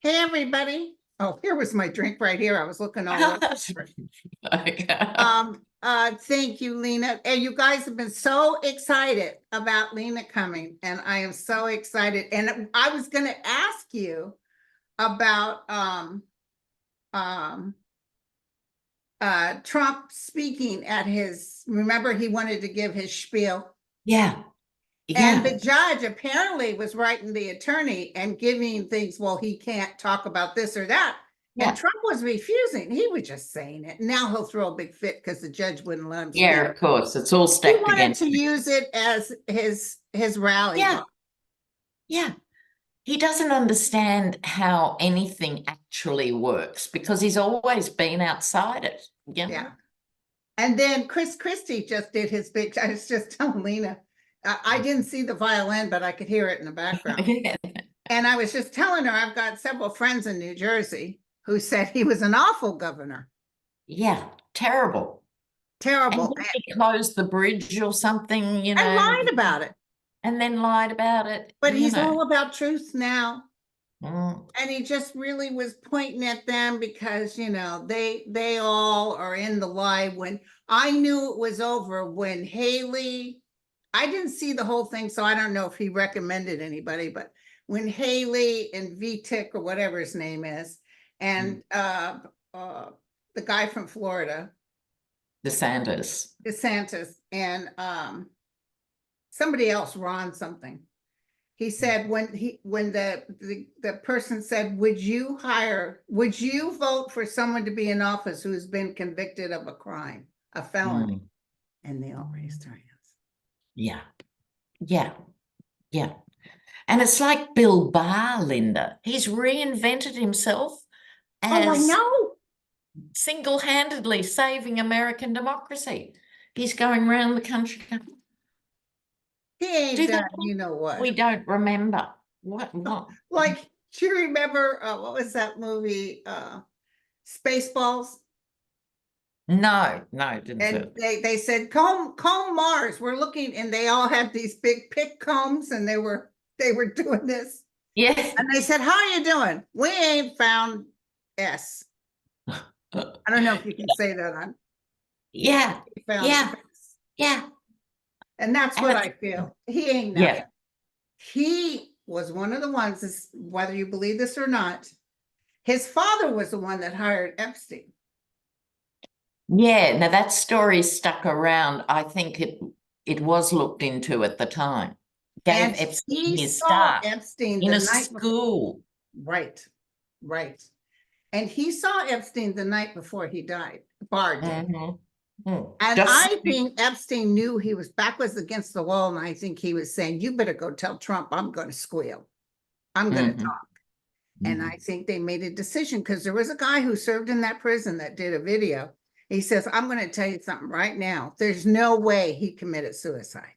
Hey, everybody. Oh, here was my drink right here. I was looking all over. Thank you, Lena. And you guys have been so excited about Lena coming, and I am so excited. And I was going to ask you about Trump speaking at remember he wanted to give his spiel. Yeah. And the judge apparently was writing the attorney and giving things, well, he can't talk about this or that. Yeah. And Trump was refusing. He was just saying it. Now he'll throw a big fit because the judge wouldn't let him speak. Yeah, of course. It's all stacked against him. He wanted to use it as his rally. Yeah. Yeah. He doesn't understand how anything actually works because he's always been outside it. You know? Yeah. And then Chris Christie just did his big, I was just telling Lena, I didn't see the violin, but I could hear it in the background. And I was just telling her, I've got several friends in New Jersey who said he was an awful governor. Yeah, terrible. Terrible. And he closed the bridge or something, you know. And lied about it. And then lied about it. But he's all about truth now. And he just really was pointing at them because, you know, they all are in the lie. When I knew it was over, when Haley, I didn't see the whole thing, so I don't know if he recommended anybody, but when Haley and VTIC or whatever his name is, and the guy from Florida, DeSantis, and somebody else, Ron something. He said when the person said, would you vote for someone to be in office who has been convicted of a crime, a felony? And they all raised their hands. Yeah. Yeah. Yeah. And it's like Bill Barr, Linda. He's reinvented himself as I know. Single-handedly saving American democracy. He's going around the country. He ain't done, you know what? We don't remember. What? Like, do you remember, what was that movie, Spaceballs? No, didn't. And they said, comb Mars, we're looking, and they all had these big pick combs, and they were doing this. Yeah. And they said, how are you doing? We ain't found S. I don't know if you can say that on. Yeah. Yeah. And that's what I feel. He ain't nothing. Yeah. He was one of the ones, whether you believe this or not, his father was the one that hired Epstein. Yeah, now that story stuck around. I think it was looked into at the time. Gave Epstein his start in a school. Right. And he saw Epstein the night before he died. Barr did. And I think Epstein knew he was backwards against the wall, and I think he was saying, you better go tell Trump I'm going to squeal. I'm going to talk. And I think they made a decision because there was a guy who served in that prison that did a video. He says, I'm going to tell you something right now. There's no way he committed suicide.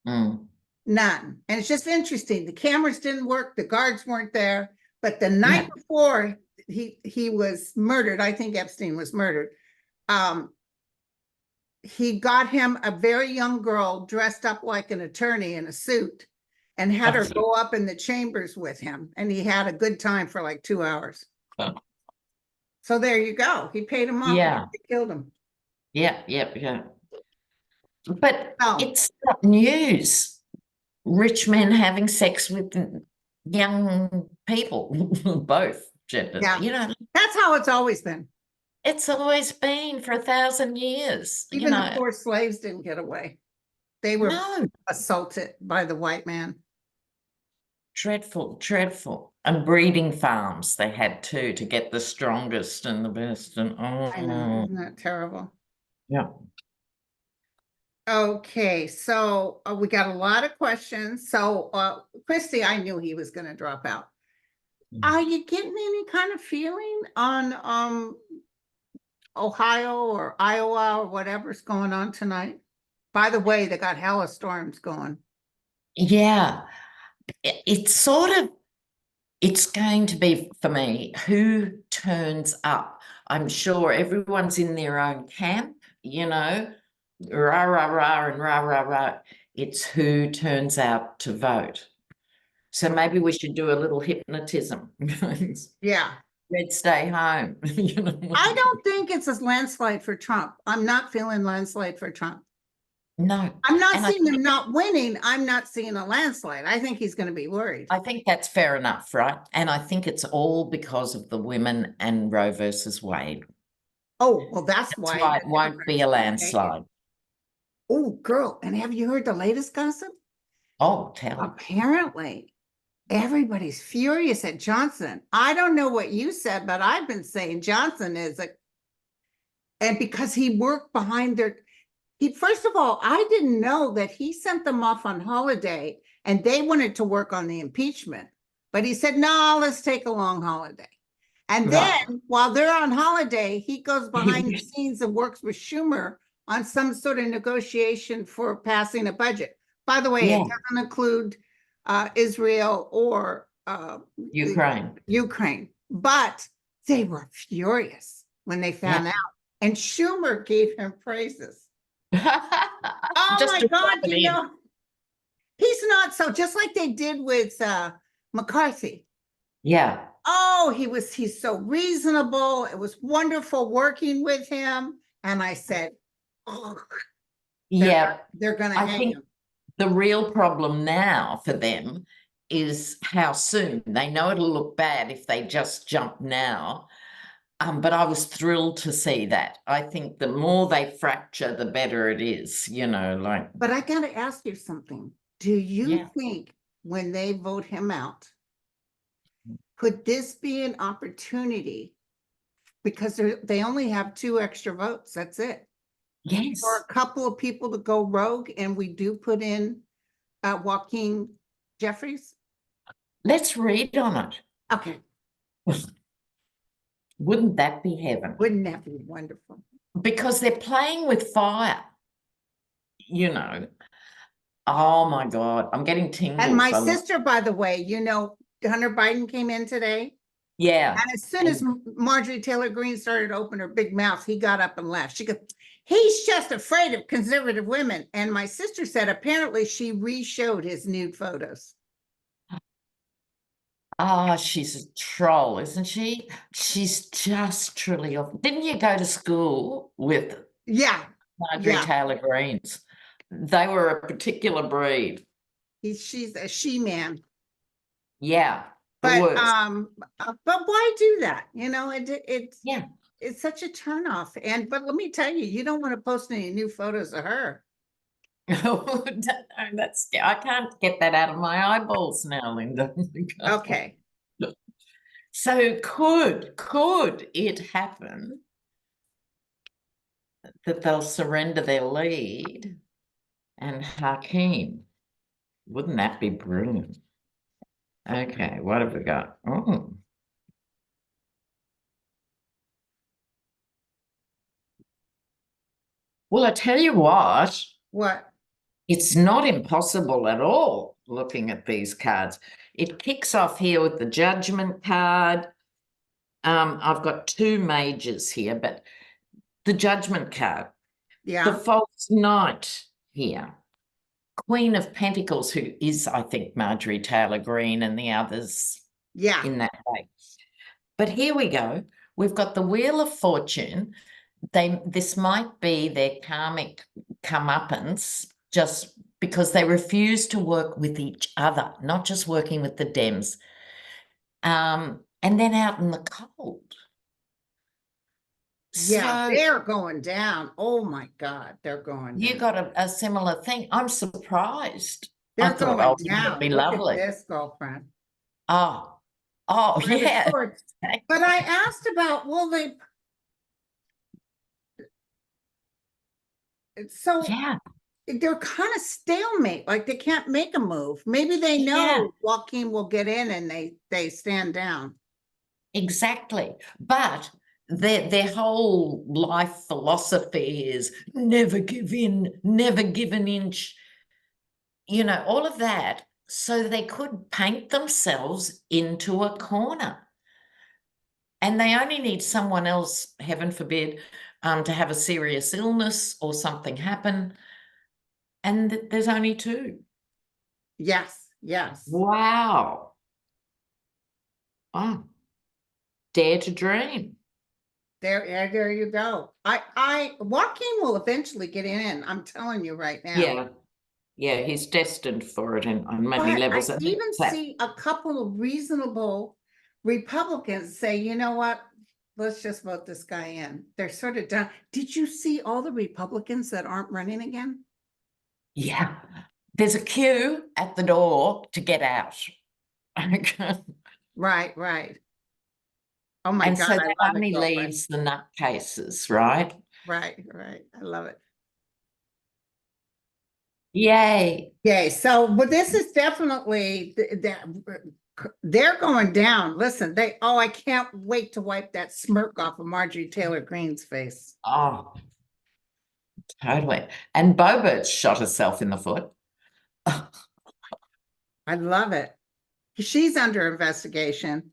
None. And it's just interesting. The cameras didn't work. The guards weren't there. But the night before he was murdered, I think Epstein was murdered. He got him a very young girl dressed up like an attorney in a suit and had her go up in the chambers with him. And he had a good time for like 2 hours. So there you go. He paid him off. Yeah. He killed him. Yeah. But it's not news. Rich men having sex with young people, both genders. Yeah. You know, that's how it's always been. It's always been for 1,000 years. Even the poor slaves didn't get away. They were assaulted by the white man. Dreadful. And breeding farms they had too, to get the strongest and the best. And I know, isn't that terrible? Yeah. Okay, so we got a lot of questions. So Christy, I knew he was going to drop out. Are you getting any kind of feeling on Ohio or Iowa or whatever's going on tonight? By the way, they got hella storms going. Yeah, it's going to be, for me, who turns up. I'm sure everyone's in their own camp, you know, rah, rah, rah, and rah, rah, rah. It's who turns out to vote. So maybe we should do a little hypnotism. Yeah. Red, stay home. You know? I don't think it's a landslide for Trump. I'm not feeling landslide for Trump. No. I'm not And seeing him not winning. I'm not seeing a landslide. I think he's going to be worried. I think that's fair enough, right? And I think it's all because of the women and Roe versus Wade. Oh, well, that's why It won't be a landslide. Oh, girl. And have you heard the latest gossip? Oh, tell. Apparently, everybody's furious at Johnson. I don't know what you said, but I've been saying Johnson is and because he worked behind first of all, I didn't know that he sent them off on holiday and they wanted to work on the impeachment. But he said, no, let's take a long holiday. And then while they're on holiday, he goes behind the scenes and works with Schumer on some sort of negotiation for passing a budget. By the way, it doesn't include Israel or Ukraine. But they were furious when they found out. And Schumer gave him praises. Oh my God, he's not so, just like they did with McCarthy. Yeah. Oh, he's so reasonable. It was wonderful working with him. And I said, oh, they're going to hang him. The real problem now for them is how soon. They know it'll look bad if they just jump now. But I was thrilled to see that. I think the more they fracture, the better it is, But I got to ask you something. Do you think when they vote him out, could this be an opportunity? Because they only have 2 extra votes. That's it. Yes. For a couple of people to go rogue, and we do put in Joaquin Jeffries. Let's read on it. Okay. Wouldn't that be heaven? Wouldn't that be wonderful? Because they're playing with fire. Oh my God, I'm getting tingles. And my sister, by the way, Hunter Biden came in today. Yeah. And as soon as Marjorie Taylor Greene started to open her big mouth, he got up and left. She goes, he's just afraid of conservative women. And my sister said apparently she re-showed his nude photos. Oh, she's a troll, isn't she? She's just truly off. Didn't you go to school with Marjorie Taylor Greene's? They were a particular breed. She's a she-man. Yeah. But why do that? It's such a turnoff. But let me tell you, you don't want to post any new photos of her. No, I can't get that out of my eyeballs now, Linda. Okay. So could it happen that they'll surrender their lead and Hakeem? Wouldn't that be brilliant? Okay, what have we got? Oh. Well, I tell you what. What? It's not impossible at all looking at these cards. It kicks off here with the judgment card. I've got 2 majors here, but the judgment card. Yeah. The false knight here. Queen of Pentacles, who is, I think, Marjorie Taylor Greene and the others in that way. But here we go. We've got the Wheel of Fortune. This might be their karmic comeuppance just because they refuse to work with each other, not just working with the Dems. And then out in the cold. Yeah, they're going down. Oh my God, they're going down. You got a similar thing. I'm surprised. They're going down. It'd be lovely. Look at this, girlfriend. Oh, yeah. But I asked about, they're kind of stalemate, like they can't make a move. Maybe they know Joaquin will get in and they stand down. Exactly. But their whole life philosophy is never give in, never give an inch, all of that. So they could paint themselves into a corner. And they only need someone else, heaven forbid, to have a serious illness or something happen. And there's only 2. Yes. Yes. Wow. Oh, dare to dream. There you go. Joaquin will eventually get in. I'm telling you right now. Yeah. Yeah, he's destined for it on many But levels. I even see a couple of reasonable Republicans say, you know what? Let's just vote this guy in. They're sort of done. Did you see all the Republicans that aren't running again? Yeah. There's a queue at the door to get out. Right, right. Oh my And God, so I that love it, only girlfriend. leaves the nutcases, right? Right, right. I love it. Yay. Okay, so, but this is definitely that they're going down. Listen, I can't wait to wipe that smirk off of Marjorie Taylor Greene's face. Oh, totally. And Bobert's shot herself in the foot. I love it. She's under investigation.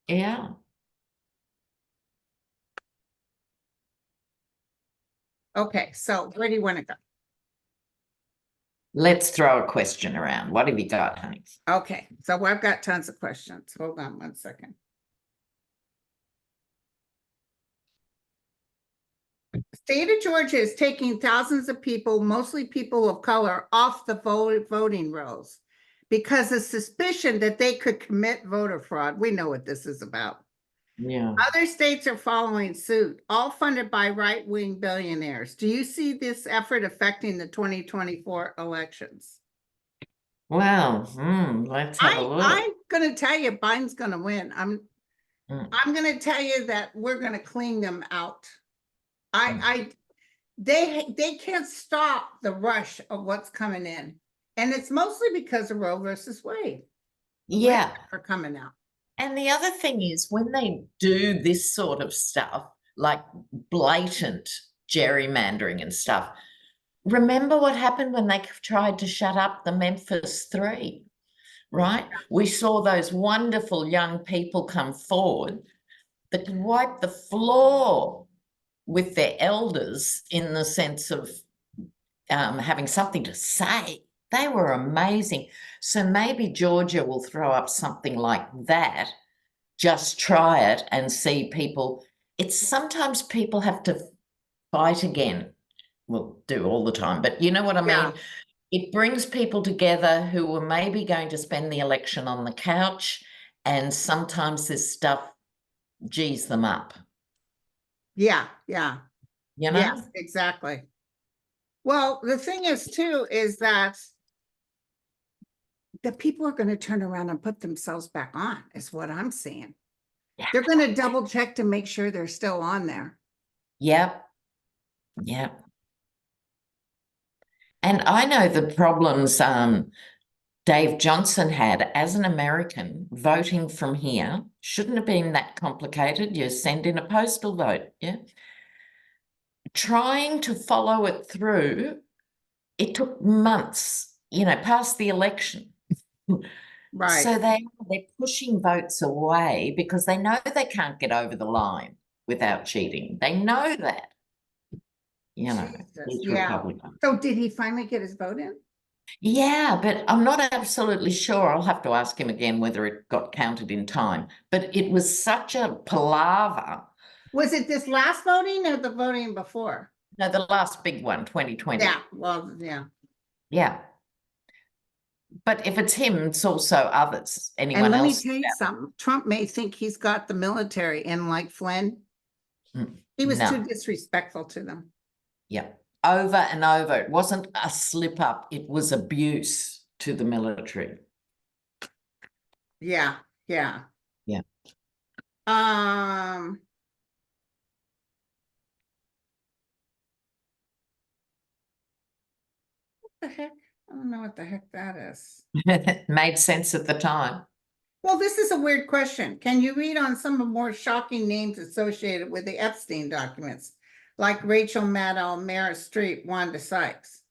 Yeah. Okay, so where do you want to go? Let's throw a question around. What have you got, honey? Okay, so I've got tons of questions. Hold on one second. State of Georgia is taking thousands of people, mostly people of color, off the voting rolls because of suspicion that they could commit voter fraud. We know what this is about. Yeah. Other states are following suit, all funded by right-wing billionaires. Do you see this effort affecting the 2024 elections? Well, let's have a look. I'm going to tell you, Biden's going to win. I'm going to tell you that we're going to clean them out. They can't stop the rush of what's coming in, and it's mostly because of Roe versus Wade. Yeah. Are coming out. And the other thing is when they do this sort of stuff, like blatant gerrymandering and stuff, remember what happened when they tried to shut up the Memphis 3, right? We saw those wonderful young people come forward that could wipe the floor with their elders in the sense of having something to say. They were amazing. So maybe Georgia will throw up something like that. Just try it and see people. It's sometimes people have to fight again. Well, do all the time, but you know what I mean? It brings people together who were maybe going to spend the election on the couch, and sometimes this stuff G's them up. Yeah. You know? Yes, exactly. Well, the thing is too, is that the people are going to turn around and put themselves back on, is what I'm seeing. Yeah. They're going to double check to make sure they're still on there. Yep. And I know the problems Dave Johnson had as an American voting from here. Shouldn't have been that complicated. You send in a postal vote, yeah? Trying to follow it through, it took months, past the election. Right. So they're pushing votes away because they know they can't get over the line without cheating. They know that. Yeah. Republican. So did he finally get his vote in? Yeah, but I'm not absolutely sure. I'll have to ask him again whether it got counted in time. But it was such a palaver. Was it this last voting or the voting before? No, the last big one, 2020. Yeah, well, yeah. Yeah. But if it's him, it's also others. Anyone and let else? me tell you something. Trump may think he's got the military in like Flynn. He was too disrespectful to them. Yeah. Over and over. It wasn't a slip up. It was abuse to the military. Yeah. What the heck? I don't know what the heck that is. Made sense at the time. Well, this is a weird question. Can you read on some of the more shocking names associated with the Epstein documents, like Rachel Maddow, Meryl Streep, Wanda Sykes?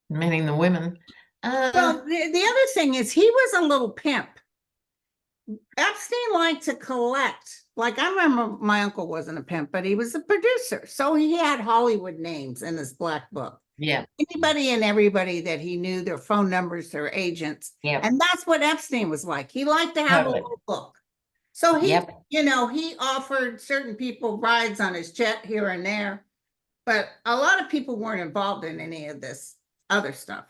Meaning the women. Well, the other thing is he was a little pimp. Epstein liked to collect. Like, I remember my uncle wasn't a pimp, but he was a producer. So he had Hollywood names in his black book. Yeah. Anybody and everybody that he knew, their phone numbers, their agents. Yeah. And that's what Epstein was like. He liked to have Totally. a little book. So he, Yep. he offered certain people rides on his jet here and there, but a lot of people weren't involved in any of this other stuff.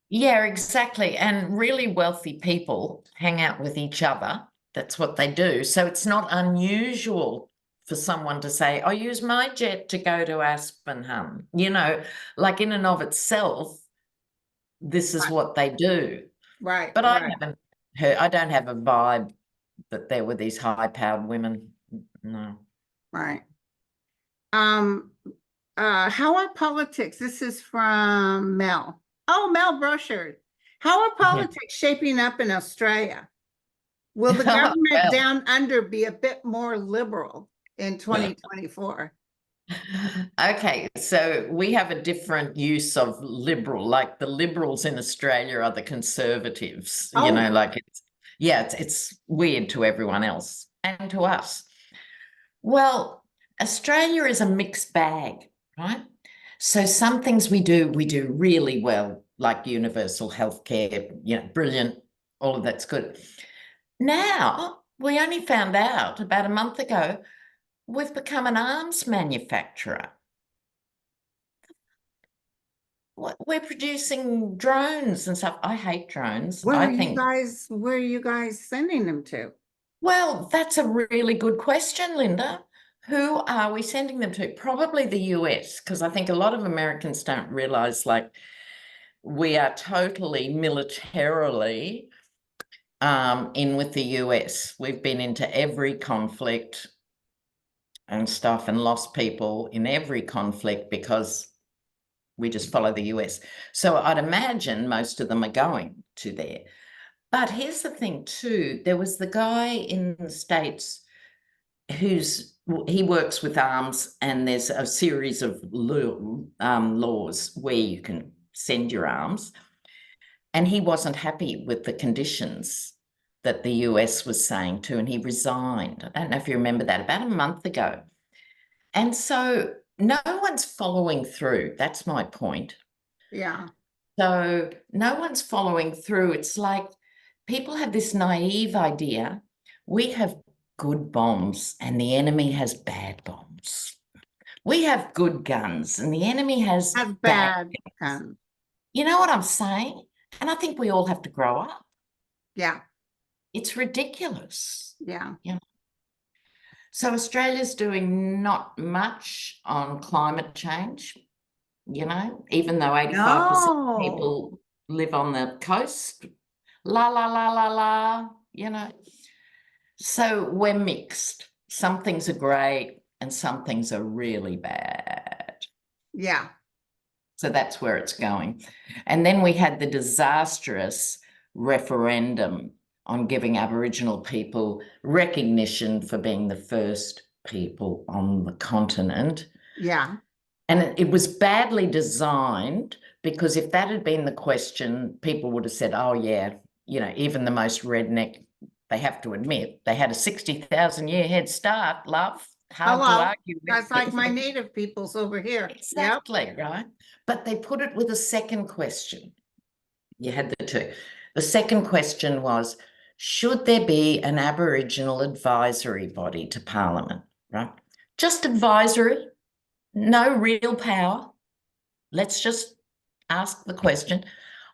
Yeah, exactly. And really wealthy people hang out with each other. That's what they do. So it's not unusual for someone to say, I use my jet to go to Aspenham. Like in and of itself, this is what they do. Right. But Right. I don't have a vibe that there were these high-powered women. No. Right. How are politics? This is from Mel. Oh, Mel Brochard. How are politics shaping up in Australia? Will the government down under be a bit more liberal in 2024? Okay, so we have a different use of liberal, like the liberals in Australia are the conservatives, like it's weird to everyone else and to us. Well, Australia is a mixed bag, right? So some things we do really well, like universal healthcare, brilliant, all of that's good. Now, we only found out about a month ago, we've become an arms manufacturer. We're producing drones and stuff. I hate drones. Where I are think, you guys sending them to? well, that's a really good question, Linda. Who are we sending them to? Probably the US, because I think a lot of Americans don't realize, like, we are totally militarily in with the US. We've been into every conflict and stuff and lost people in every conflict because we just follow the US. So I'd imagine most of them are going to there. But here's the thing too, there was the guy in the States he works with arms, and there's a series of laws where you can send your arms. And he wasn't happy with the conditions that the US was saying to, and he resigned. I don't know if you remember that, about a month ago. And so no one's following through. That's my point. Yeah. So no one's following through. It's like people have this naive idea. We have good bombs and the enemy has bad bombs. We have good guns and the enemy has bad guns. You know what I'm saying? And I think we all have to grow up. Yeah. It's ridiculous. Yeah. So Australia's doing not much on climate change, even though 85% of people live on the coast. La, la, la, la, la, So we're mixed. Some things are great and some things are really bad. Yeah. So that's where it's going. And then we had the disastrous referendum on giving Aboriginal people recognition for being the first people on the continent. Yeah. And it was badly designed, because if that had been the question, people would have said, oh, yeah, even the most redneck, they have to admit, they had a 60,000-year head start, love. Hard to argue with. That's like my native peoples over here. Exactly, right? But they put it with a second question. You had the two. The second question was, should there be an Aboriginal advisory body to Parliament, right? Just advisory, no real power. Let's just ask the question.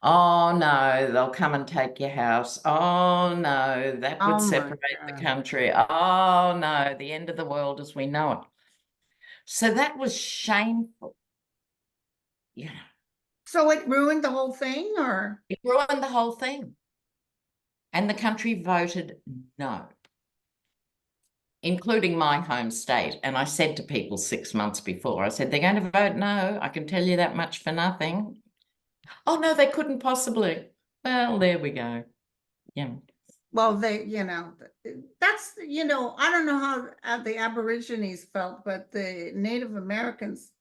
Oh, no, they'll come and take your house. Oh, no, that would separate the country. Oh, no, the end of the world as we know it. So that was shameful. Yeah. So it ruined the whole thing, or? It ruined the whole thing. And the country voted no, including my home state. And I said to people 6 months before, I said, they're going to vote no. I can tell you that much for nothing. Oh, no, they couldn't possibly. Well, there we go. Yeah. Well, that's, I don't know how the Aborigines felt, but the Native Americans,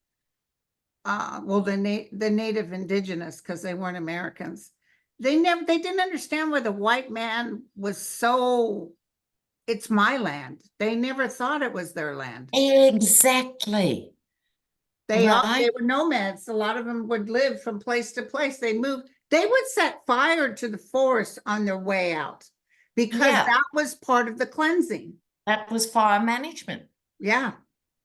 the Native Indigenous, because they weren't Americans, they didn't understand why the white man was so, it's my land. They never thought it was their land. Exactly. They Right. were nomads. A lot of them would live from place to place. They moved. They would set fire to the forest on their way out because Yeah. that was part of the cleansing. That was fire management. Yeah.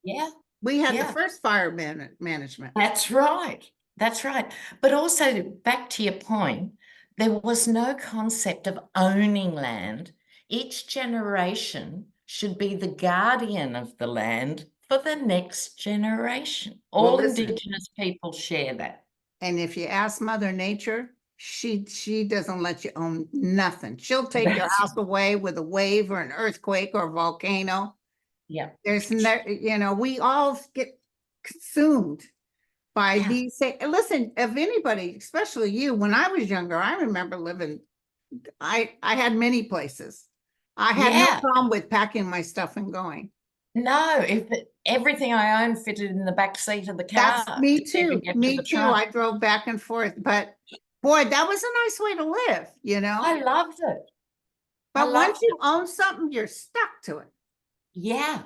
Yeah. We had the Yeah. first fire management. That's right. That's right. But also, back to your point, there was no concept of owning land. Each generation should be the guardian of the land for the next generation. Well, All listen, Indigenous people share that. and if you ask Mother Nature, she doesn't let you own nothing. She'll take your That's house away with a wave or an earthquake or a volcano. yeah. There's no, we all get consumed by Yeah. these. Listen, if anybody, especially you, when I was younger, I remember living. I had many places. I had no Yeah. problem with packing my stuff and going. No, if everything I own fitted in the back seat of the That's car, me didn't even too. get to Me the too. trunk. I drove back and forth, but boy, that was a nice way to live. I loved it. I But once loved you it. own something, you're stuck to it. Yeah.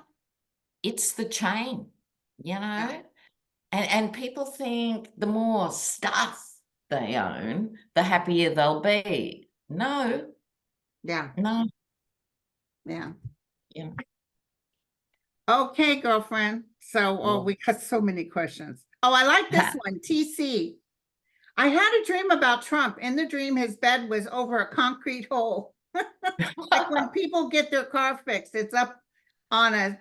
It's the chain, Yeah. and people think the more stuff they own, the happier they'll be. No, Yeah. no, Yeah. yeah. Okay, girlfriend. So, we got so many questions. Oh, I like this one. TC. I had a dream about Trump. In the dream, his bed was over a concrete hole. Like when people get their car fixed, it's up on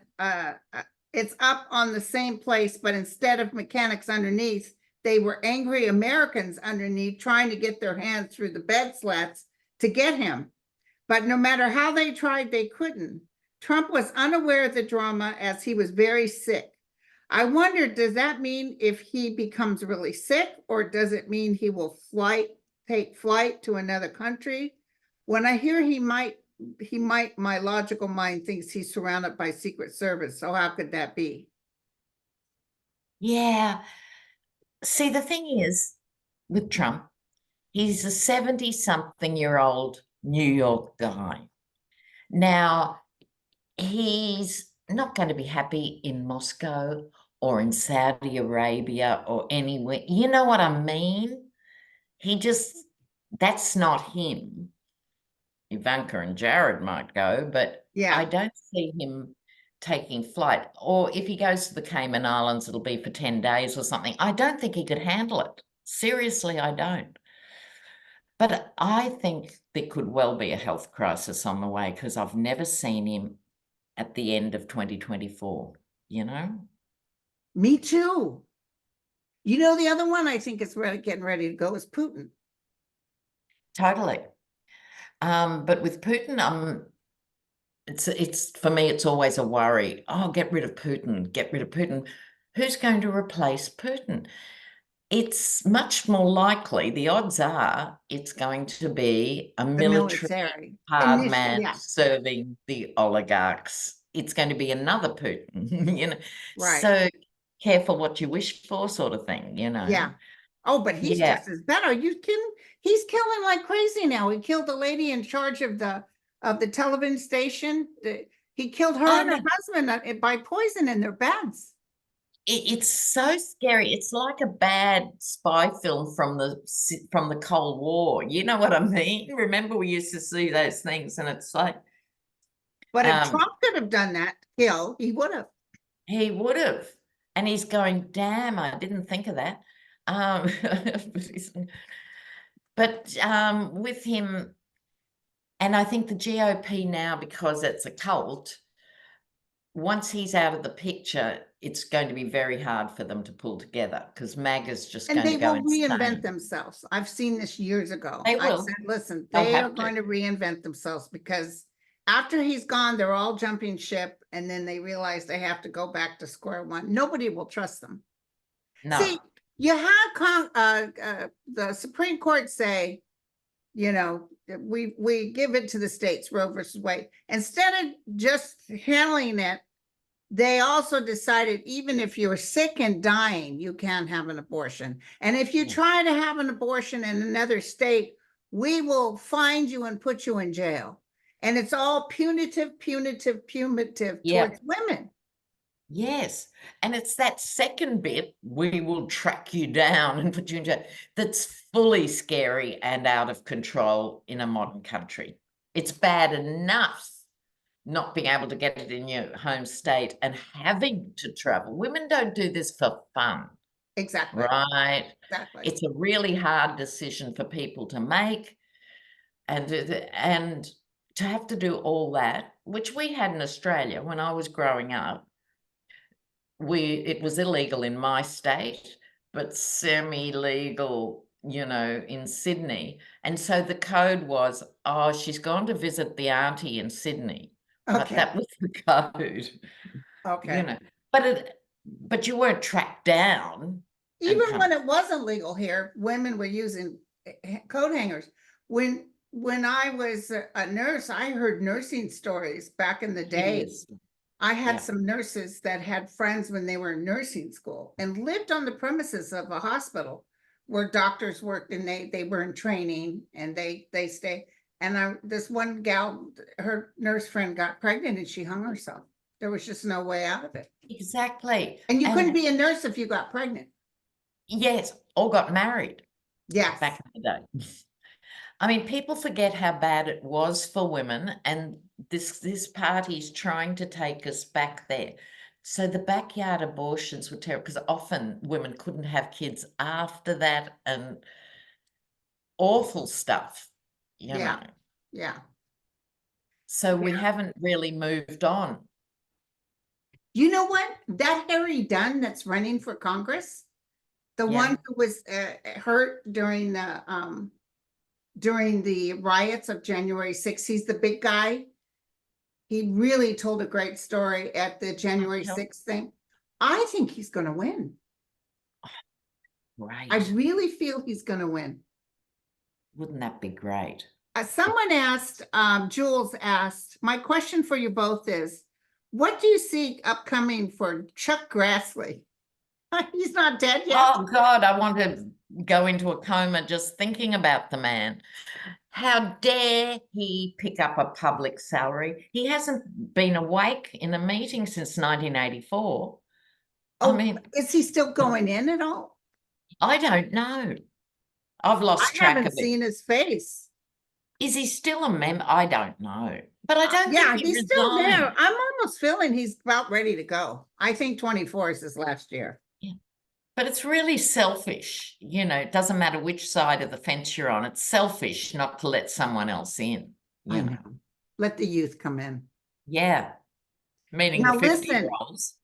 it's up on the same place, but instead of mechanics underneath, they were angry Americans underneath trying to get their hands through the bed slats to get him. But no matter how they tried, they couldn't. Trump was unaware of the drama as he was very sick. I wonder, does that mean if he becomes really sick, or does it mean he will take flight to another country? When I hear he might, my logical mind thinks he's surrounded by Secret Service. So how could that be? Yeah. See, the thing is with Trump, he's a 70-something-year-old New York guy. Now, he's not going to be happy in Moscow or in Saudi Arabia or anywhere. You know what I mean? That's not him. Ivanka and Jared might go, but I don't see him taking flight. Or if he goes to the Cayman Islands, it'll be for 10 days or something. I don't think he could handle it. Seriously, I don't. But I think there could well be a health crisis on the way because I've never seen him at the end of 2024, Me too. The other one I think is getting ready to go is Putin. Totally. But with Putin, it's for me, it's always a worry. Oh, get rid of Putin, get rid of Putin. Who's going to replace Putin? It's much more likely, the odds are, it's going to be a military hard man serving the oligarchs. It's going to be another Putin, Right. So careful what you wish for, sort of thing, Yeah. Oh, but he's just as bad. Are you kidding? He's killing like crazy now. He killed the lady in charge of the television station. He killed her and her husband by poison in their beds. It's so scary. It's like a bad spy film from the Cold War. You know what I mean? Remember, we used to see those things, and it's like. But if Trump could have done that, he would have. He would have, and he's going, damn, I didn't think of that. But with him, and I think the GOP now, because it's a cult, once he's out of the picture, it's going to be very hard for them to pull together because MAGA's just going to go insane. And they will reinvent themselves. I've seen this years ago. They will. I said, listen, they are going to reinvent themselves because after he's gone, they're all jumping ship, and then they realize they have to go back to square one. Nobody will trust them. No. See, you have the Supreme Court say, we give it to the states, Roe versus Wade. Instead of just handling it, they also decided even if you're sick and dying, you can't have an abortion. And if you try to have an abortion in another state, we will find you and put you in jail. And it's all punitive towards women. Yes. And it's that second bit, we will track you down and put you in jail, that's fully scary and out of control in a modern country. It's bad enough not being able to get it in your home state and having to travel. Women don't do this for fun. Exactly. Right. Exactly. It's a really hard decision for people to make. And to have to do all that, which we had in Australia when I was growing up, it was illegal in my state, but semi-legal, in Sydney. And so the code was, oh, she's gone to visit the auntie in Sydney. Right? Okay. That was the code. Okay. But you weren't tracked down. Even when it wasn't legal here, women were using coat hangers. When I was a nurse, I heard nursing stories back in the day. Yes. I had some nurses that had friends when they were in nursing school and lived on the premises of a hospital where doctors worked, and they were in training, and they stayed. And this one gal, her nurse friend got pregnant and she hung herself. There was just no way out of it. Exactly. And you couldn't be a nurse if you got pregnant. Yes, or got married. Yes. Back in the day. I mean, people forget how bad it was for women, and this party's trying to take us back there. So the backyard abortions were terrible because often women couldn't have kids after that, and awful stuff, Yeah. Yeah. So we haven't really moved on. You know what? That Harry Dunn that's running for Congress, the one who was hurt during the riots of January 6th, he's the big guy. He really told a great story at the January 6th thing. I think he's going to win. Right. I really feel he's going to win. Wouldn't that be great? Someone asked, Jules asked, my question for you both is, what do you see upcoming for Chuck Grassley? He's not dead yet. Oh, God, I want to go into a coma just thinking about the man. How dare he pick up a public salary? He hasn't been awake in a meeting since 1984. Oh, I mean, is he still going in at all? I don't know. I've lost track of it. I haven't seen his face. Is he still a member? I don't know. But I don't think he's still there. I'm almost feeling he's about ready to go. I think 24 is his last year. Yeah. But it's really selfish. It doesn't matter which side of the fence you're on. It's selfish not to let someone else in. I know. Let the youth come in. Yeah. Meaning now, the 50-year-olds.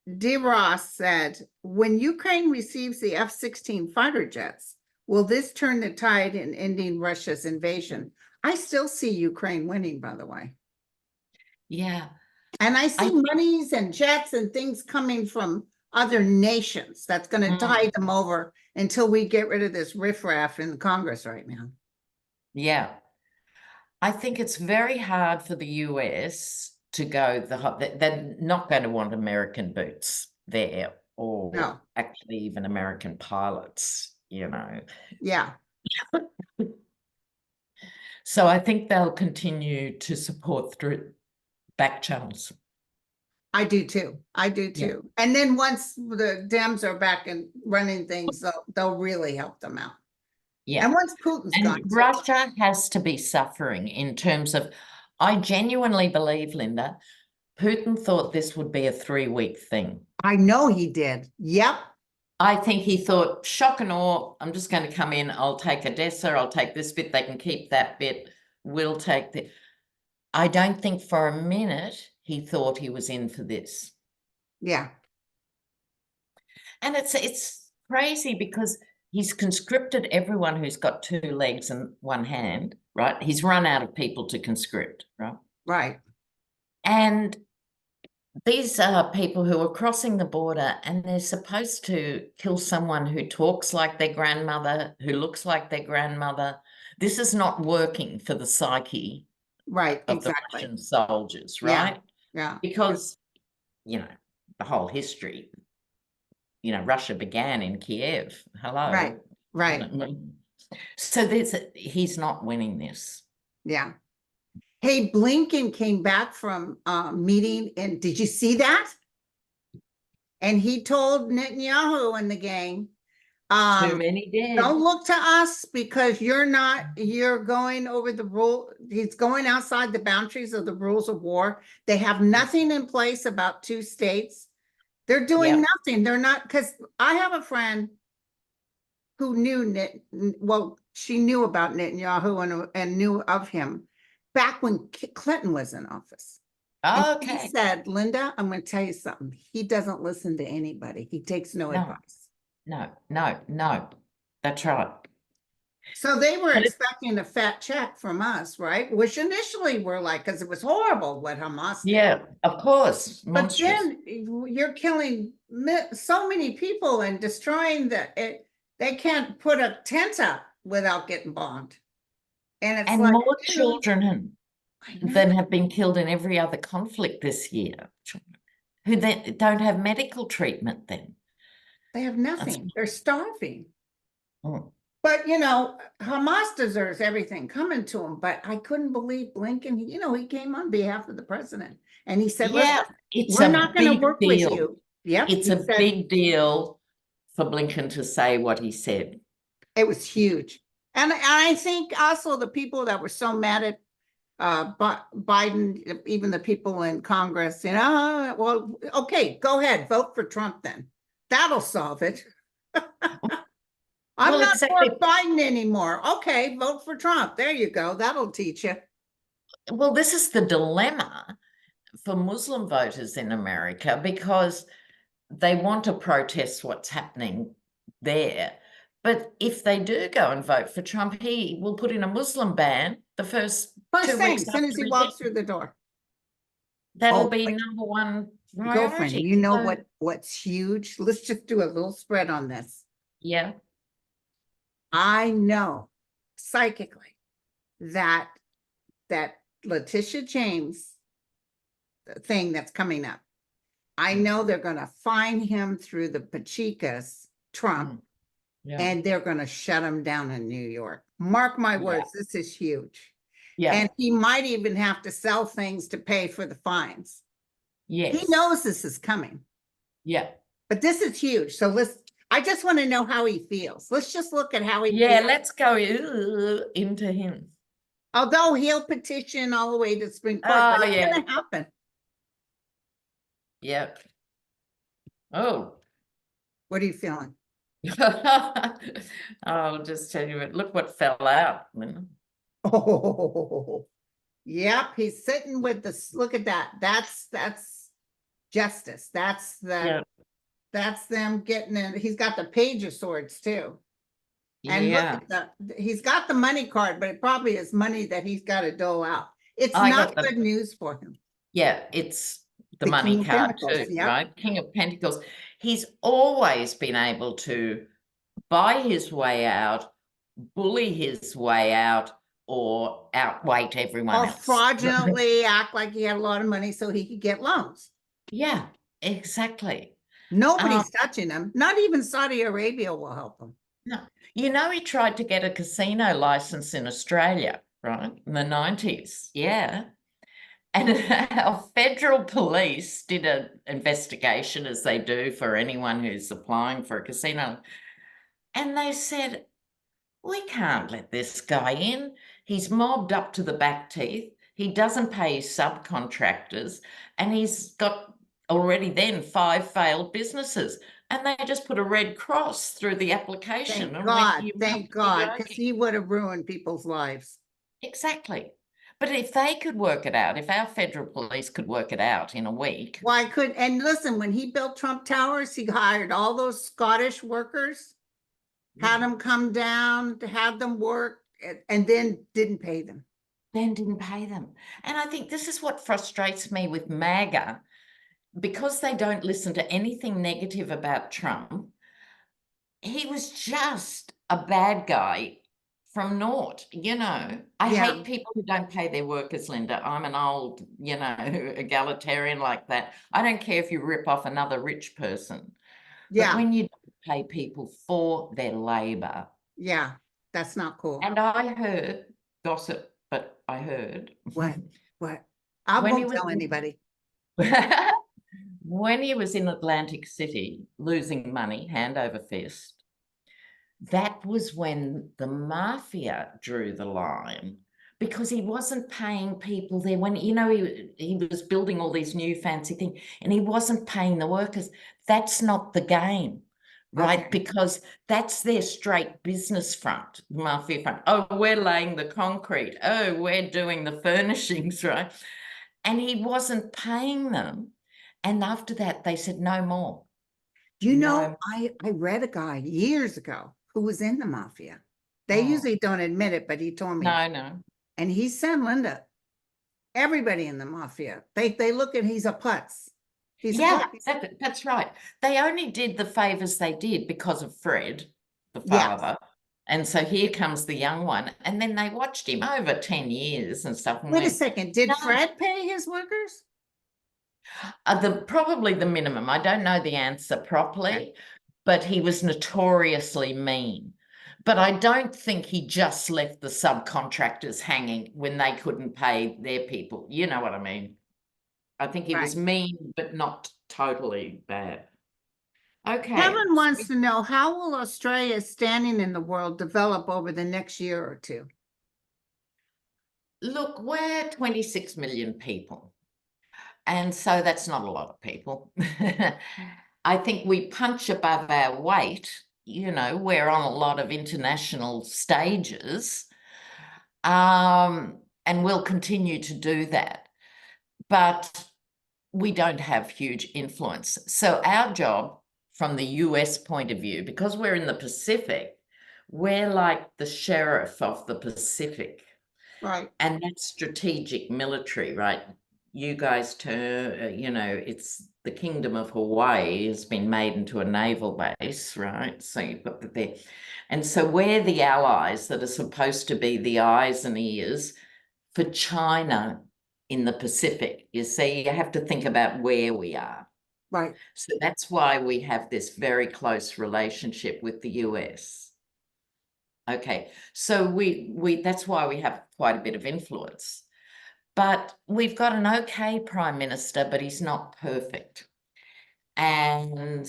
DeRoss said, when Ukraine receives the F-16 fighter jets, will this turn the tide in ending Russia's invasion? I still see Ukraine winning, by the way. Yeah. And I see monies and jets and things coming from other nations that's going to tide them over until we get rid of this riffraff in Congress right now. Yeah. I think it's very hard for the US to go they're not going to want American boots there, or actually even American pilots, Yeah. So I think they'll continue to support through back channels. I do too. Yeah. And then once the Dems are back and running things, they'll really help them out. Yeah. And once Putin's gone, Russia has to be suffering in terms of, I genuinely believe, Linda, Putin thought this would be a 3-week thing. I know he did. Yep. I think he thought, shock and awe, I'm just going to come in, I'll take Odessa, I'll take this bit, they can keep that bit, we'll take the... I don't think for a minute he thought he was in for this. Yeah. And it's crazy because he's conscripted everyone who's got 2 legs and 1 hand, right? He's run out of people to conscript, right? Right. And these are people who are crossing the border, and they're supposed to kill someone who talks like their grandmother, who looks like their grandmother. This is not working for the psyche of the Russian soldiers, right? Yeah. Because, the whole history, Russia began in Kiev. Hello. Right. So he's not winning this. Yeah. Hey, Blinken came back from meeting, and did you see that? And he told Netanyahu and the gang, Too many dead. don't look to us because you're going over the rule. He's going outside the boundaries of the rules of war. They have nothing in place about two states. They're doing nothing. They're not, because I have a friend who she knew about Netanyahu and knew of him back when Clinton was in office. And he said, Linda, I'm going to tell you something. He doesn't listen to anybody. He takes no advice. No. That's right. So they were expecting a fat check from us, right? Which initially we're like, because it was horrible what Hamas did. Yeah, of course. But then you're killing so many people and destroying they can't put a tent up without getting bombed. And it's like more children than have been killed in every other conflict this year, who then don't have medical treatment then. They have nothing. They're starving. But, Hamas deserves everything coming to him. But I couldn't believe Blinken. He came on behalf of the president. And he said, we're not going to work with you. Yep. It's a big deal for Blinken to say what he said. It was huge. And I think also the people that were so mad at Biden, even the people in Congress, well, okay, go ahead, vote for Trump then. That'll solve it. I'm not for Biden anymore. Okay, vote for Trump. There you go. That'll teach you. Well, this is the dilemma for Muslim voters in America, because they want to protest what's happening there. But if they do go and vote for Trump, he will put in a Muslim ban the first 2 weeks as soon as he walks through the door. That'll be number one priority. Girlfriend, you know what's huge? Let's just do a little spread on this. Yeah. I know psychically that Letitia James thing that's coming up, I know they're going to find him through the Pachikas, Trump, and they're going to shut him down in New York. Mark my words, this is huge. Yeah. And he might even have to sell things to pay for the fines. Yes. He knows this is coming. Yeah. But this is huge. So I just want to know how he feels. Let's just look at how he feels. Let's go into him. Although he'll petition all the way to Supreme Court, but it's going to happen. Yep. Oh. What are you feeling? I'll just tell you, look what fell out. Oh, yep. He's sitting with this. Look at that. That's justice. That's them getting in. He's got the page of swords too. And look at that. He's got the money card, but it probably is money that he's got to dole out. It's not good news for him. Yeah, it's the money card too, right? King of Pentacles. He's always been able to buy his way out, bully his way out, or outweight everyone else. Fraudulently act like he had a lot of money so he could get loans. Yeah, exactly. Nobody's touching him. Not even Saudi Arabia will help him. No. He tried to get a casino license in Australia, right, in the 90s. Yeah. And our federal police did an investigation, as they do for anyone who's applying for a casino. And they said, we can't let this guy in. He's mobbed up to the back teeth. He doesn't pay his subcontractors. And he's got already then 5 failed businesses. And they just put a red cross through the application. Thank God, because he would have ruined people's lives. Exactly. But if they could work it out, if our federal police could work it out in a week. Why could, and listen, when he built Trump Towers, he hired all those Scottish workers, had them come down to have them work, and then didn't pay them. And I think this is what frustrates me with MAGA, because they don't listen to anything negative about Trump. He was just a bad guy from naught, I hate people who don't pay their workers, Linda. I'm an old, egalitarian like that. I don't care if you rip off another rich person. But when you don't pay people for their labor. Yeah, that's not cool. And I heard gossip, but I heard. What? What? I When he won't was tell anybody. when he was in Atlantic City losing money hand over fist, that was when the mafia drew the line, because he wasn't paying people there when, you know, he was building all these new fancy things and he wasn't paying the workers. That's not the game, right? Okay. Because that's their straight business front, the mafia front. Oh, we're laying the concrete. Oh, we're doing the furnishings, right? And he wasn't paying them. And after that, they said, no more. You know, No. I read a guy years ago who was in the mafia. They Oh, usually don't admit it, but he told me. no. And he said, Linda, everybody in the mafia, they look at he's a putz. He's a Yeah, putz. that's right. They only did the favors they did because of Fred, the Yes. father. And so here comes the young one. And then they watched him over 10 years and stuff. And Wait a went, second. Did no, Fred pay his workers? probably the minimum. I don't know the answer properly, but he was notoriously mean. But I don't think he just left the subcontractors hanging when they couldn't pay their people. You know what I mean? I think he Right. was mean, but not totally bad. Okay. Kevin wants to know, how will Australia's standing in the world develop over the next year or two? Look, we're 26 million people. And so that's not a lot of people. I think we punch above our weight. You know, we're on a lot of international stages. And we'll continue to do that. But we don't have huge influence. So our job from the US point of view, because we're in the Pacific, we're like the sheriff of the Pacific. Right. And that's strategic military, right? You guys turn, you know, it's the Kingdom of Hawaii has been made into a naval base, right? So you've got that there. And so we're the allies that are supposed to be the eyes and ears for China in the Pacific. You see, you have to think about where we are. Right. So that's why we have this very close relationship with the US. Okay, so we that's why we have quite a bit of influence. But we've got an okay prime minister, but he's not perfect. And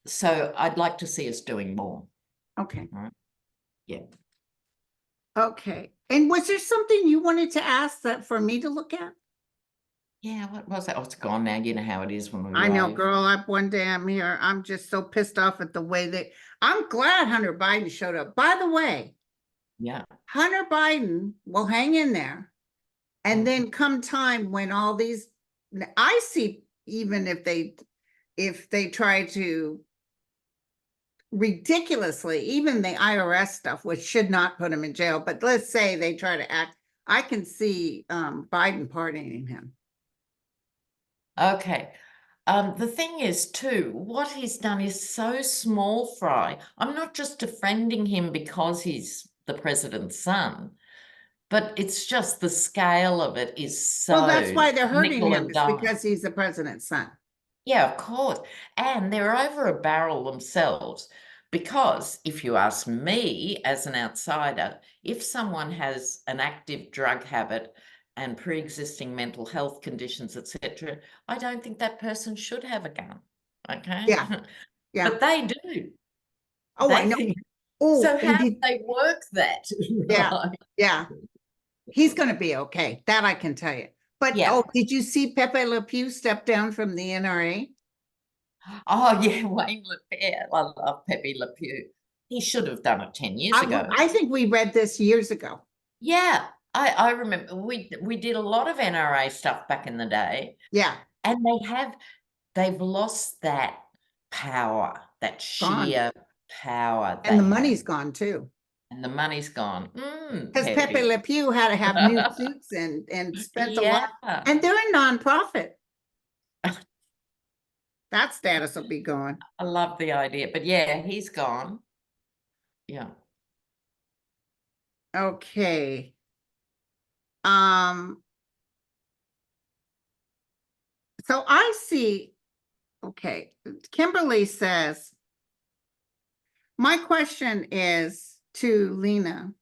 so I'd like to see us doing more. Okay. Right? Yeah. Okay. And was there something you wanted to ask that for me to look at? Yeah, what was that? Oh, it's gone now. You know how it is when we I know, wave. girl, up one day I'm here. I'm just so pissed off at the way I'm glad Hunter Biden showed up. By the way, Yeah. Hunter Biden will hang in there. And then come time when all these, I see, even if they try to ridiculously, even the IRS stuff, which should not put him in jail, but let's say they try to act, I can see Biden pardoning him. Okay. The thing is, too, what he's done is so small fry. I'm not just defending him because he's the president's son, but it's just the scale of it is so Well, that's why they're hurting nickel him. and It's dime. because he's the president's son. Yeah, of course. And they're over a barrel themselves. Because if you ask me as an outsider, if someone has an active drug habit and pre-existing mental health conditions, etc., I don't think that person should have a gun. Okay. Yeah. Yeah. But they do. Oh, I know. So Oh, how do they work that? yeah. Right? Yeah. He's going to be okay. That I can tell you. But Yeah. did you see Pepe Le Pew step down from the NRA? Oh, yeah, Wayne LaPierre. I love Pepe Le Pew. He should have done it 10 years ago. I think we read this years ago. Yeah, I remember we did a lot of NRA stuff back in the day. Yeah. And they've lost that power, that sheer power. And the money's gone too. And the money's gone. Because Pepe Le Pew had to have new suits and spent a lot. And they're a nonprofit. That status will be gone. I love the idea. But yeah, he's gone. Yeah. Okay. So I see, okay, Kimberly says, my question is to Lena.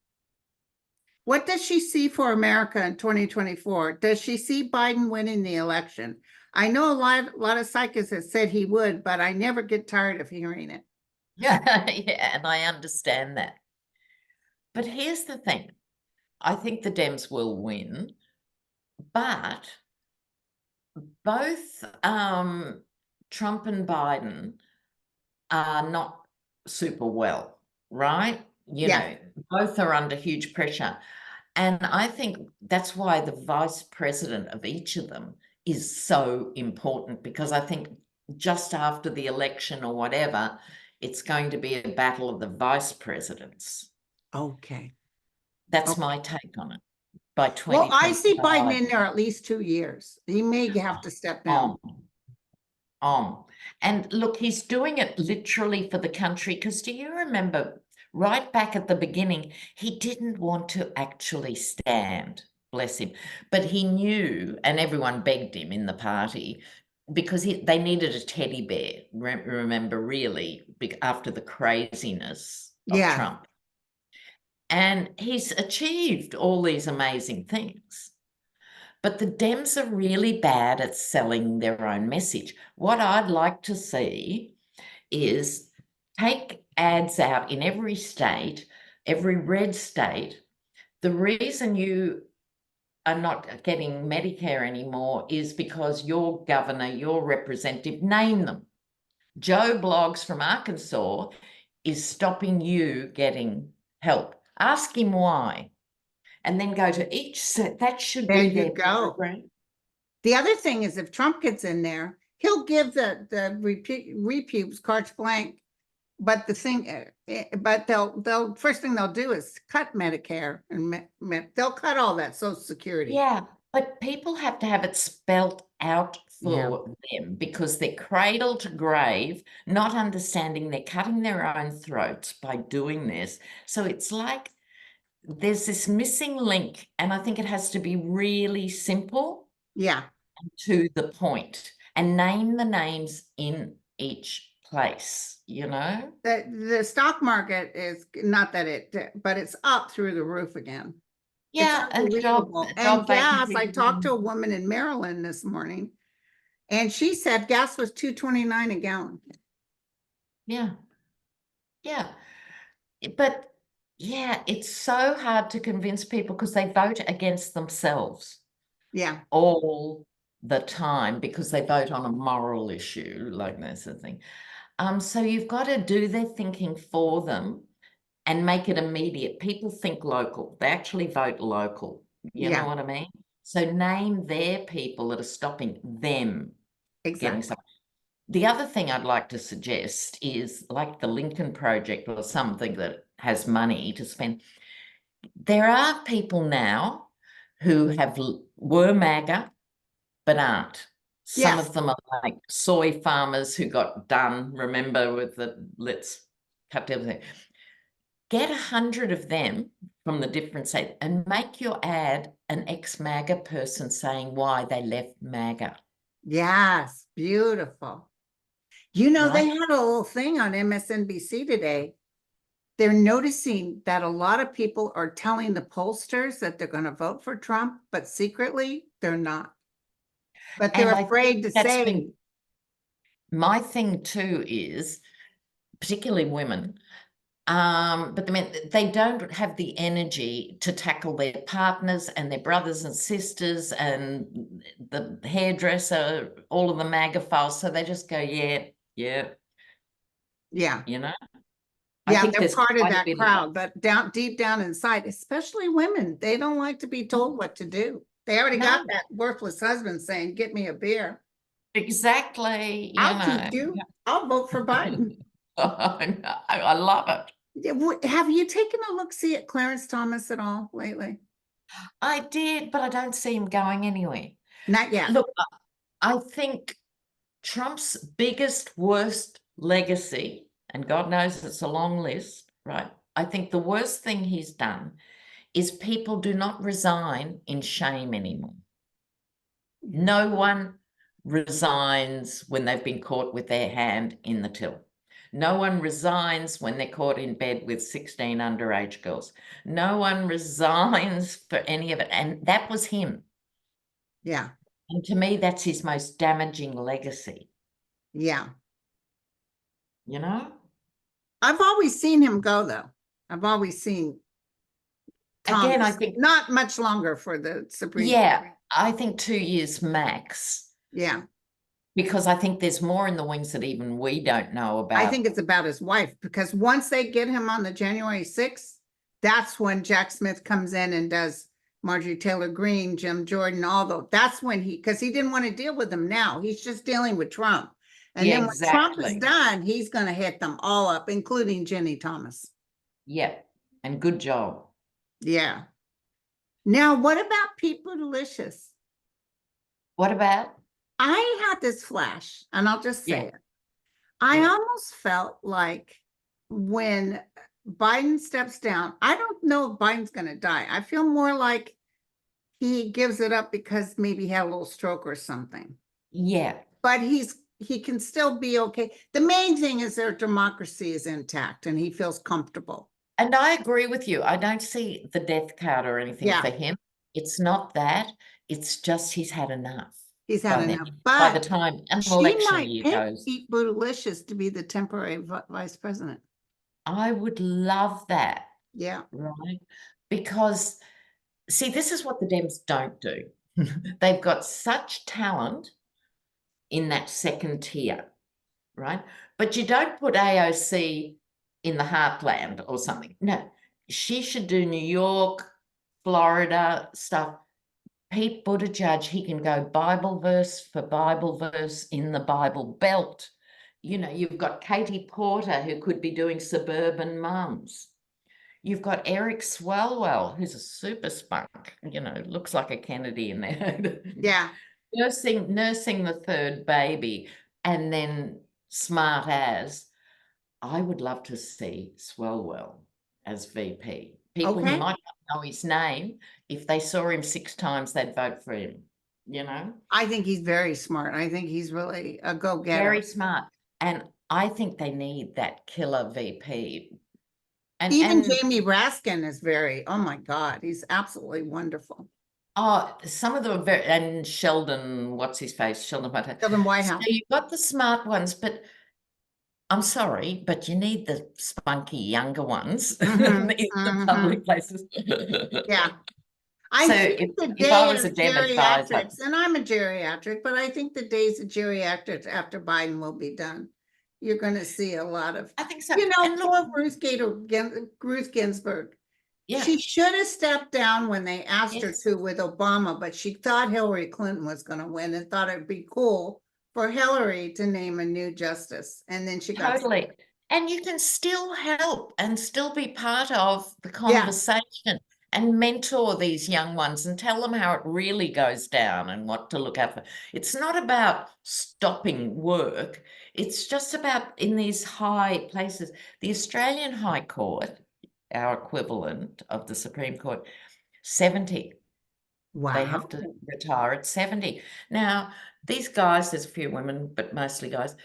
What does she see for America in 2024? Does she see Biden winning the election? I know a lot of psychics have said he would, but I never get tired of hearing it. Yeah, yeah, and I understand that. But here's the thing. I think the Dems will win, but both Trump and Biden are not super well, right? You know, both are under huge pressure. And I think that's why the vice president of each of them is so important, because I think just after the election or whatever, it's going to be a battle of the vice presidents. Okay. That's my take on it. By Well, I see 2025. Biden in there at least 2 years. He may have to step down. And look, he's doing it literally for the country, because do you remember right back at the beginning, he didn't want to actually stand, bless him, but he knew, and everyone begged him in the party, because they needed a teddy bear, remember, really, after the craziness of Trump. And he's achieved all these amazing things. But the Dems are really bad at selling their own message. What I'd like to see is take ads out in every state, every red state. The reason you are not getting Medicare anymore is because your governor, your representative, name them. Joe Bloggs from Arkansas is stopping you getting help. Ask him why. And then go to each set. That should There be you their go. program. The other thing is, if Trump gets in there, he'll give the repubes carte blanche. But the thing, but they'll first thing they'll do is cut Medicare, and they'll cut all that Social Security. Yeah, but people have to have it spelt out for them, because they're cradle to grave, not understanding they're cutting their own throats by doing this. So it's like there's this missing link, and I think it has to be really simple. Yeah. And to the point, and name the names in each place, you know? The stock market is not that but it's up through the roof again. Yeah, it's unbelievable. And gas, I talked to a woman in Maryland this morning, and she said gas was $2.29 a gallon. Yeah. Yeah. But yeah, it's so hard to convince people, because they vote against themselves. Yeah. All the time, because they vote on a moral issue, like that's the thing. So you've got to do their thinking for them and make it immediate. People think local. They actually vote local. You know what I mean? So name their people that are stopping them getting something. The other thing I'd like to suggest is, like the Lincoln Project or something that has money to spend. There are people now who were MAGA, but aren't. Some of them are like soy farmers who got done, remember, with the let's cut everything. Get 100 of them from the different states and make your ad an ex-MAGA person saying why they left MAGA. Yes, beautiful. You know, they had a little thing on MSNBC today. They're noticing that a lot of people are telling the pollsters that they're going to vote for Trump, but secretly they're not. But they're afraid to say. My thing too is, particularly women, but I mean, they don't have the energy to tackle their partners and their brothers and sisters and the hairdresser, all of the MAGA files. So they just go, yeah. You know? Yeah, they're part of that crowd, but deep down inside, especially women, they don't like to be told what to do. They already got that worthless husband saying, "Get me a beer." Exactly. I'll teach you. I'll vote for Biden. I love it. Have you taken a look-see at Clarence Thomas at all lately? I did, but I don't see him going anywhere. Not yet. Look, I think Trump's biggest, worst legacy, and God knows it's a long list, right? I think the worst thing he's done is people do not resign in shame anymore. No one resigns when they've been caught with their hand in the till. No one resigns when they're caught in bed with 16 underage girls. No one resigns for any of it. And that was him. Yeah. And to me, that's his most damaging legacy. Yeah. You know? I've always seen him go, though. I've always seen Thomas. Again, I think not much longer for the Supreme Court. Yeah, I think 2 years max. Yeah. Because I think there's more in the wings that even we don't know about. I think it's about his wife, because once they get him on the January 6th, that's when Jack Smith comes in and does Marjorie Taylor Greene, Jim Jordan, all those. That's when because he didn't want to deal with them now. He's just dealing with Trump. And Yeah, then when Trump is exactly. done, he's going to hit them all up, including Jenny Thomas. Yeah, and good job. Yeah. Now, what about Pete Buttigieg? What about? I had this flash, and I'll just say Yeah. it. I Yeah. almost felt like when Biden steps down, I don't know if Biden's going to die. I feel more like he gives it up because maybe he had a little stroke or something. Yeah. But he can still be okay. The main thing is their democracy is intact and he feels comfortable. And I agree with you. I don't see the death card or anything for him. It's not that. It's just he's had enough. He's had enough. By the But time an she election might year pick goes. Pete Buttigieg to be the temporary vice president. I would love that. Yeah. Right. Because, see, this is what the Dems don't do. They've got such talent in that second tier, right? But you don't put AOC in the heartland or something. No, she should do New York, Florida stuff. Pete Buttigieg, he can go Bible verse for Bible verse in the Bible Belt. You know, you've got Katie Porter, who could be doing Suburban Mums. You've got Eric Swalwell, who's a super spunk, you know, looks like a Kennedy in there. Yeah. Nursing the third baby, and then smart as. I would love to see Swalwell as VP. People who might not know his name, if they saw him 6 times, they'd vote for him, you know? I think he's very smart. I think he's really a go-getter. Very smart. And I think they need that killer VP. And even Jamie Raskin is oh my God, he's absolutely wonderful. Oh, some of them are very, and Sheldon, what's his face? Sheldon Whitehouse. Sheldon Whitehouse. So you've got the smart ones, but I'm sorry, but you need the spunky younger ones in the public places. Yeah. I think the day of geriatrics, and I'm a geriatric, but I think the days of geriatrics after Biden will be done. You're going to see a lot of, I think so. You know, poor Ruth Ginsburg. Yeah. She should have stepped down when they asked her to with Obama, but she thought Hillary Clinton was going to win and thought it'd be cool for Hillary to name a new justice. And then she got totally. And you can still help and still be part of the conversation and mentor these young ones and tell them how it really goes down and what to look out for. It's not about stopping work. It's just about in these high places. The Australian High Court, our equivalent of the Supreme Court, 70. Wow. They have to retire at 70. Now, these guys, there's a few women, but mostly guys,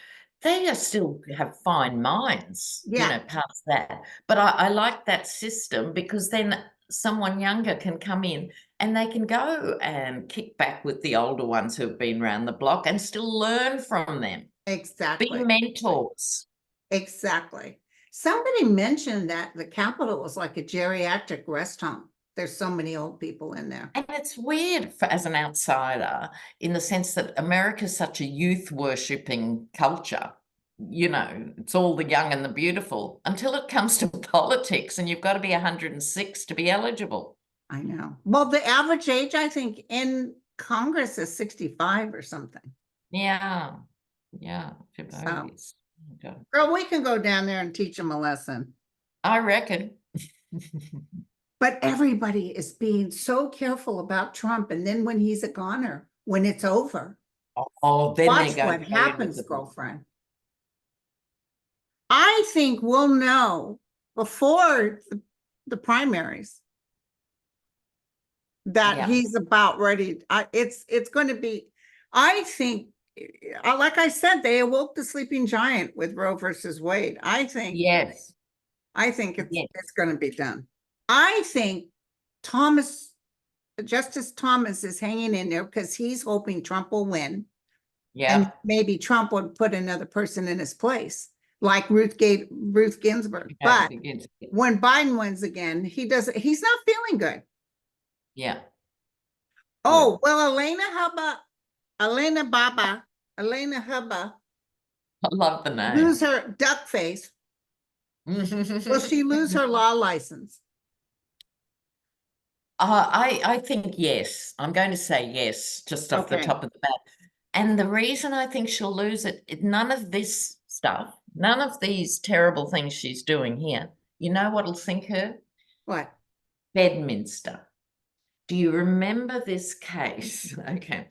they are still have fine minds, you know, past that. But I like that system because then someone younger can come in and they can go and kick back with the older ones who've been around the block and still learn from them. Exactly. Be mentors. Exactly. Somebody mentioned that the Capitol was like a geriatric rest home. There's so many old people in there. And it's weird as an outsider in the sense that America's such a youth worshipping culture. You know, it's all the young and the beautiful until it comes to politics, and you've got to be 106 to be eligible. I know. Well, the average age, I think, in Congress is 65 or something. Yeah. Yeah. So, girl, we can go down there and teach them a lesson. I reckon. But everybody is being so careful about Trump. And then when he's a goner, when it's over, then watch what happens, girlfriend. I think we'll know before the primaries that he's about ready. It's going to be, I think like I said, they awoke the sleeping giant with Roe versus Wade. Yes. I think it's Yes. it's going to be done. I think Justice Thomas is hanging in there because he's hoping Trump will win. And Yeah. maybe Trump would put another person in his place, like Ruth Ginsburg. But when Biden wins again, he's not feeling good. Yeah. Oh, well, Elena Hubba I love the name. lose her duck face. Will she lose her law license? I think yes. I'm going to say yes, just off the top of the bat. And the reason I think she'll lose it, none of this stuff, none of these terrible things she's doing here, you know what'll sink her? What? Bedminster. Do you remember this case? Okay.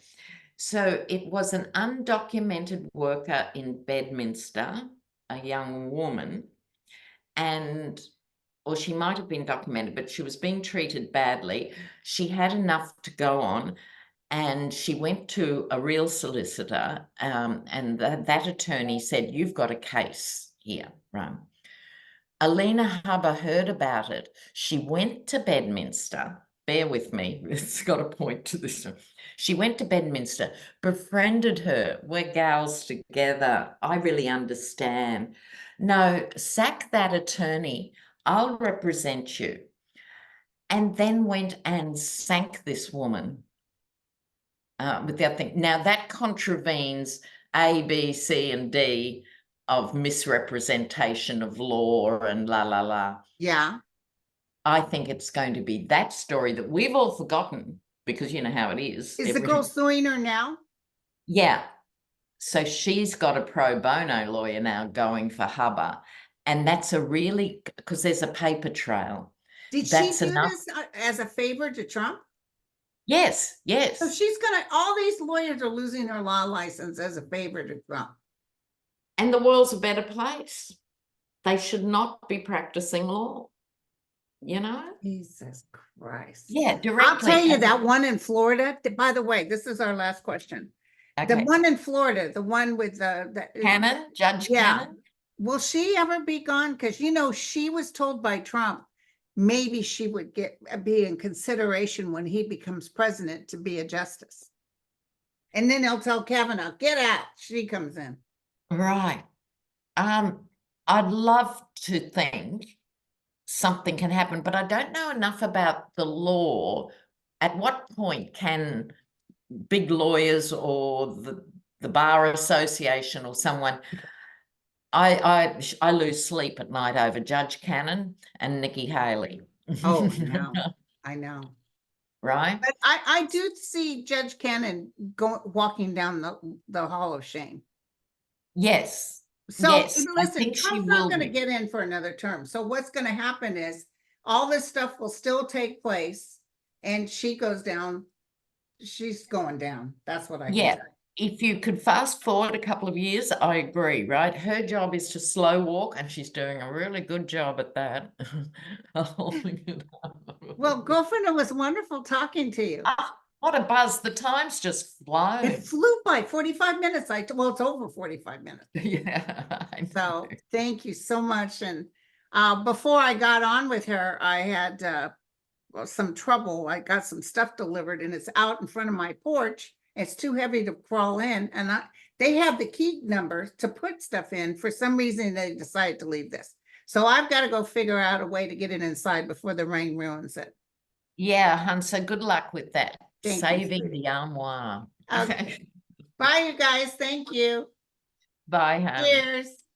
So it was an undocumented worker in Bedminster, a young woman, or she might have been documented, but she was being treated badly. She had enough to go on, and she went to a real solicitor, and that attorney said, "You've got a case here," right? Alina Hubba heard about it. She went to Bedminster. Bear with me, it's got a point to this one. She went to Bedminster, befriended her. We're gals together. I really understand. No, sack that attorney. I'll represent you. And then went and sank this woman with the other thing. Now that contravenes A, B, C, and D of misrepresentation of law and la, la, la. Yeah. I think it's going to be that story that we've all forgotten because you know how it is. Is the girl suing her now? Yeah. So she's got a pro bono lawyer now going for Hubba. And that's because there's a paper trail. Did she do this as a favor to Trump? Yes, yes. So all these lawyers are losing their law license as a favor to Trump. And the world's a better place. They should not be practicing law, you know? Jesus Christ. Yeah, directly. I'll tell you that one in Florida, by the way, this is our last question. Okay. The one in Florida, the one with the Cannon, Judge Cannon. Will she ever be gone? Because, she was told by Trump, maybe she would be in consideration when he becomes president to be a justice. And then he'll tell Kavanaugh, get out. She comes in. Right. I'd love to think something can happen, but I don't know enough about the law. At what point can big lawyers or the Bar Association or someone, I lose sleep at night over Judge Cannon and Nikki Haley. Oh, no. I know. Right? But I do see Judge Cannon walking down the Hall of Shame. Yes. So yes, listen, Trump's not going to get in for another term. So what's going to happen is all this stuff will still take place and she goes down. She's going down. That's what I can say. If you could fast forward a couple of years, I agree, right? Her job is to slow walk and she's doing a really good job at that. Well, girlfriend, it was wonderful talking to you. What a buzz. The time's just flown. It flew by 45 minutes. Well, it's over 45 minutes. Yeah. So thank you so much. And before I got on with her, I had some trouble. I got some stuff delivered and it's out in front of my porch. It's too heavy to crawl in. And they have the key numbers to put stuff in. For some reason, they decided to leave this. So I've got to go figure out a way to get it inside before the rain ruins it. Yeah, hun. So good luck with that. Saving the armoire. Okay. Bye, you guys. Thank you. Bye, hun. Cheers.